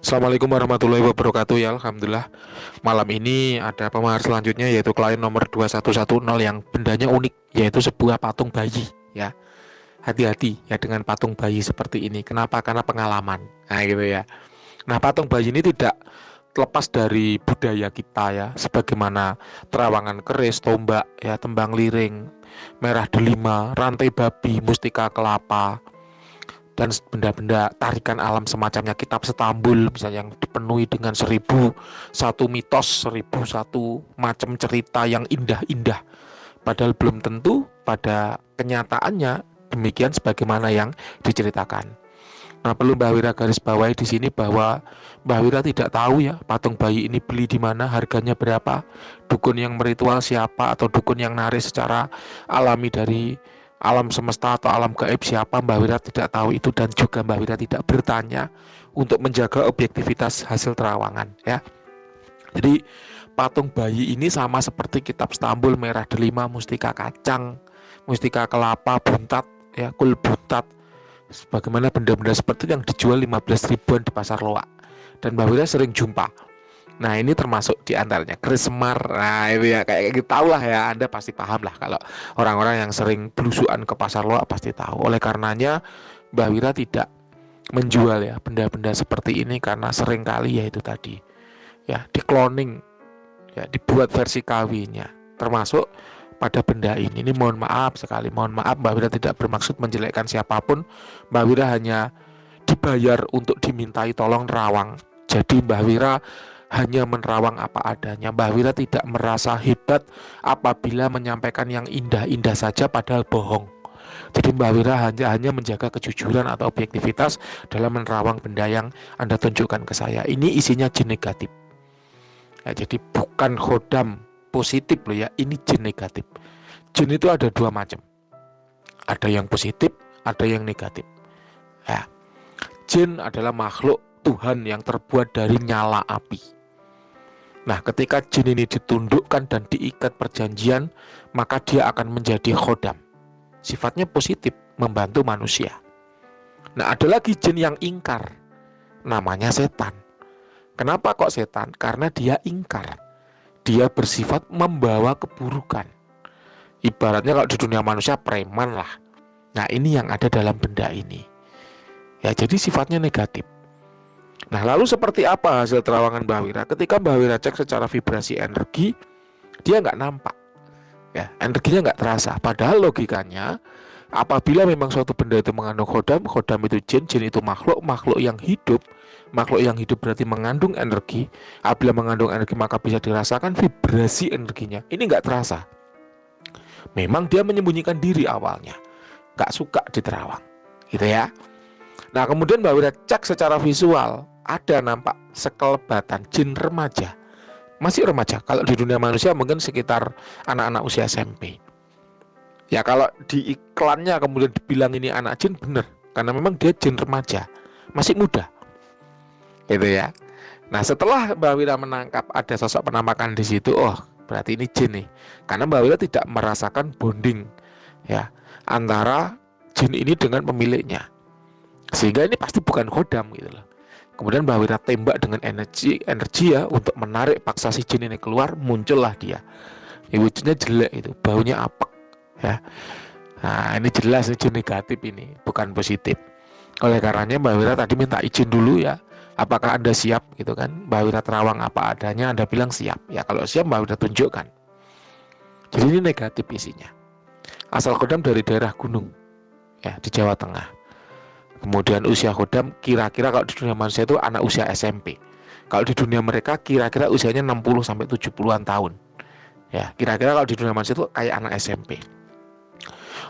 Assalamualaikum warahmatullahi wabarakatuh. Ya, alhamdulillah. Malam ini ada pemahar selanjutnya, yaitu klien nomor 2110 yang bendanya unik, yaitu sebuah patung bayi. Ya, hati-hati ya dengan patung bayi seperti ini. Kenapa? Karena pengalaman. Nah, gitu ya. Nah, patung bayi ini tidak lepas dari budaya kita ya, sebagaimana terawangan keris, tombak, ya, tembang liring, merah delima, rantai babi, mustika kelapa, dan benda-benda tarikan alam semacamnya, kitab Setambul misalnya, yang dipenuhi dengan 1001 mitos, 1001 macam cerita yang indah-indah, padahal belum tentu pada kenyataannya demikian sebagaimana yang diceritakan. Nah, perlu Mbak Wira garis bawahi di sini bahwa Mbak Wira tidak tahu ya patung bayi ini beli di mana, harganya berapa, dukun yang meritual siapa, atau dukun yang nari secara alami dari alam semesta atau alam gaib siapa. Mbak Wira tidak tahu itu, dan juga Mbak Wira tidak bertanya untuk menjaga objektivitas hasil terawangan ya. Jadi patung bayi ini sama seperti kitab Stambul, merah delima, mustika kacang, mustika kelapa, buntat ya, kul buntat, sebagaimana benda-benda seperti yang dijual 15 ribuan di pasar loak, dan Mbak Wira sering jumpa. Nah, ini termasuk diantaranya keris Semar. Nah, itu ya, kayak gitu, tahu lah ya, Anda pasti paham lah. Kalau orang-orang yang sering belusuan ke pasar loak pasti tahu. Oleh karenanya Mbak Wira tidak menjual ya benda-benda seperti ini, karena sering kali ya itu tadi ya di-cloning, ya dibuat versi KW-nya, termasuk pada benda ini. Ini mohon maaf sekali, mohon maaf, Mbak Wira tidak bermaksud menjelekkan siapapun. Mbak Wira hanya dibayar untuk dimintai tolong nerawang. Jadi Mbak Wira hanya menerawang apa adanya. Mbak Wira tidak merasa hebat apabila menyampaikan yang indah-indah saja padahal bohong. Jadi Mbak Wira hanya menjaga kejujuran atau objektivitas dalam menerawang benda yang Anda tunjukkan ke saya. Ini isinya jin negatif. Ya, jadi bukan khodam positif loh ya, ini jin negatif. Jin itu ada dua macam. Ada yang positif, ada yang negatif. Ya, jin adalah makhluk Tuhan yang terbuat dari nyala api. Nah, ketika jin ini ditundukkan dan diikat perjanjian, maka dia akan menjadi khodam. Sifatnya positif, membantu manusia. Nah, ada lagi jin yang ingkar, namanya setan. Kenapa kok setan? Karena dia ingkar. Dia bersifat membawa keburukan. Ibaratnya kalau di dunia manusia preman lah. Nah, ini yang ada dalam benda ini. Ya, jadi sifatnya negatif. Nah, lalu seperti apa hasil terawangan Mbak Wira? Ketika Mbak Wira cek secara vibrasi energi, dia nggak nampak. Ya, energinya nggak terasa. Padahal logikanya, apabila memang suatu benda itu mengandung khodam, khodam itu jin, jin itu makhluk, makhluk yang hidup. Makhluk yang hidup berarti mengandung energi. Apabila mengandung energi, maka bisa dirasakan vibrasi energinya. Ini nggak terasa. Memang dia menyembunyikan diri awalnya, nggak suka diterawang, gitu ya. Nah, kemudian Mbak Wira cek secara visual, ada nampak sekelebatan jin remaja. Masih remaja, kalau di dunia manusia mungkin sekitar anak-anak usia SMP. Ya, kalau di iklannya kemudian dibilang ini anak jin, bener, karena memang dia jin remaja, masih muda, gitu ya. Nah, setelah Mbak Wira menangkap ada sosok penampakan di situ, oh berarti ini jin nih, karena Mbak Wira tidak merasakan bonding ya antara jin ini dengan pemiliknya, sehingga ini pasti bukan khodam gitu loh. Kemudian Mbak Wira tembak dengan energi ya untuk menarik paksa si jin ini keluar. Muncullah dia. Ya, wujudnya jelek, itu baunya apek ya. Nah, ini jelas ini jin negatif, ini bukan positif. Oleh karenanya Mbak Wira tadi minta izin dulu ya, apakah Anda siap gitu kan. Mbak Wira terawang apa adanya, Anda bilang siap. Ya, kalau siap Mbak Wira tunjukkan. Jadi ini negatif isinya. Asal khodam dari daerah gunung ya, di Jawa Tengah. Kemudian usia khodam kira-kira kalau di dunia manusia itu anak usia SMP. Kalau di dunia mereka kira-kira usianya 60 sampai 70-an tahun. Ya, kira-kira kalau di dunia manusia itu kayak anak SMP.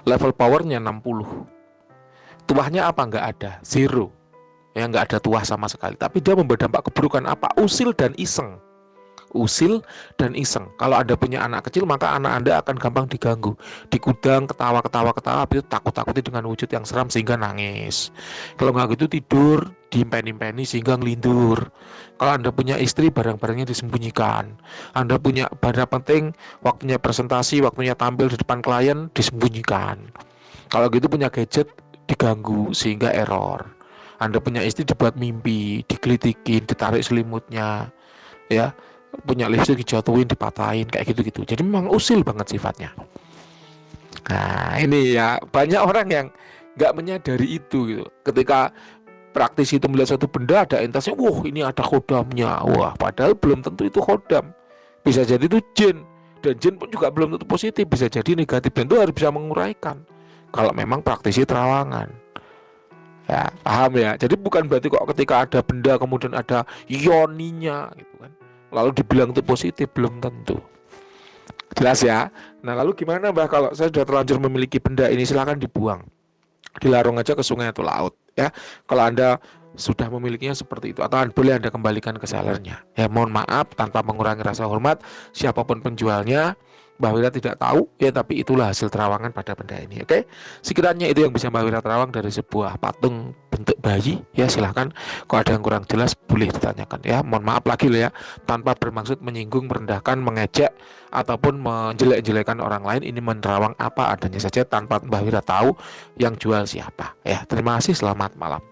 Level powernya 60. Tuahnya apa? Nggak ada, zero. Ya, nggak ada tuah sama sekali. Tapi dia membawa dampak keburukan apa? Usil dan iseng. Usil dan iseng. Kalau Anda punya anak kecil, maka anak Anda akan gampang diganggu, dikudang, ketawa, itu takut-takuti dengan wujud yang seram sehingga nangis. Kalau nggak gitu tidur diimpeni-impeni sehingga ngelindur. Kalau Anda punya istri, barang-barangnya disembunyikan. Anda punya barang penting, waktunya presentasi, waktunya tampil di depan klien, disembunyikan. Kalau gitu punya gadget, diganggu sehingga error. Anda punya istri dibuat mimpi, digelitikin, ditarik selimutnya, ya, punya listrik dijatuhin, dipatahin, kayak gitu-gitu. Jadi memang usil banget sifatnya. Nah ini ya banyak orang yang nggak menyadari itu gitu. Ketika praktisi itu melihat satu benda ada entasnya, wah ini ada khodamnya, wah padahal belum tentu itu khodam, bisa jadi itu jin, dan jin pun juga belum tentu positif, bisa jadi negatif, dan itu harus bisa menguraikan kalau memang praktisi terawangan. Ya paham ya, jadi bukan berarti kok ketika ada benda kemudian ada yoninya gitu kan lalu dibilang itu positif, belum tentu. Jelas ya. Nah lalu gimana Mbah kalau saya sudah terlanjur memiliki benda ini, silakan dibuang, dilarung aja ke sungai atau laut ya. Kalau Anda sudah memilikinya seperti itu, atau boleh Anda kembalikan ke sellernya. Ya mohon maaf tanpa mengurangi rasa hormat siapapun penjualnya, Mbah Wira tidak tahu ya, tapi itulah hasil terawangan pada benda ini. Oke. Sekiranya itu yang bisa Mbah Wira terawang dari sebuah patung bentuk bayi, ya silahkan. Kalau ada yang kurang jelas boleh ditanyakan ya. Mohon maaf lagi loh ya, tanpa bermaksud menyinggung, merendahkan, mengejek ataupun menjelek-jelekan orang lain. Ini menerawang apa adanya saja tanpa Mbah Wira tahu yang jual siapa. Ya, terima kasih, selamat malam.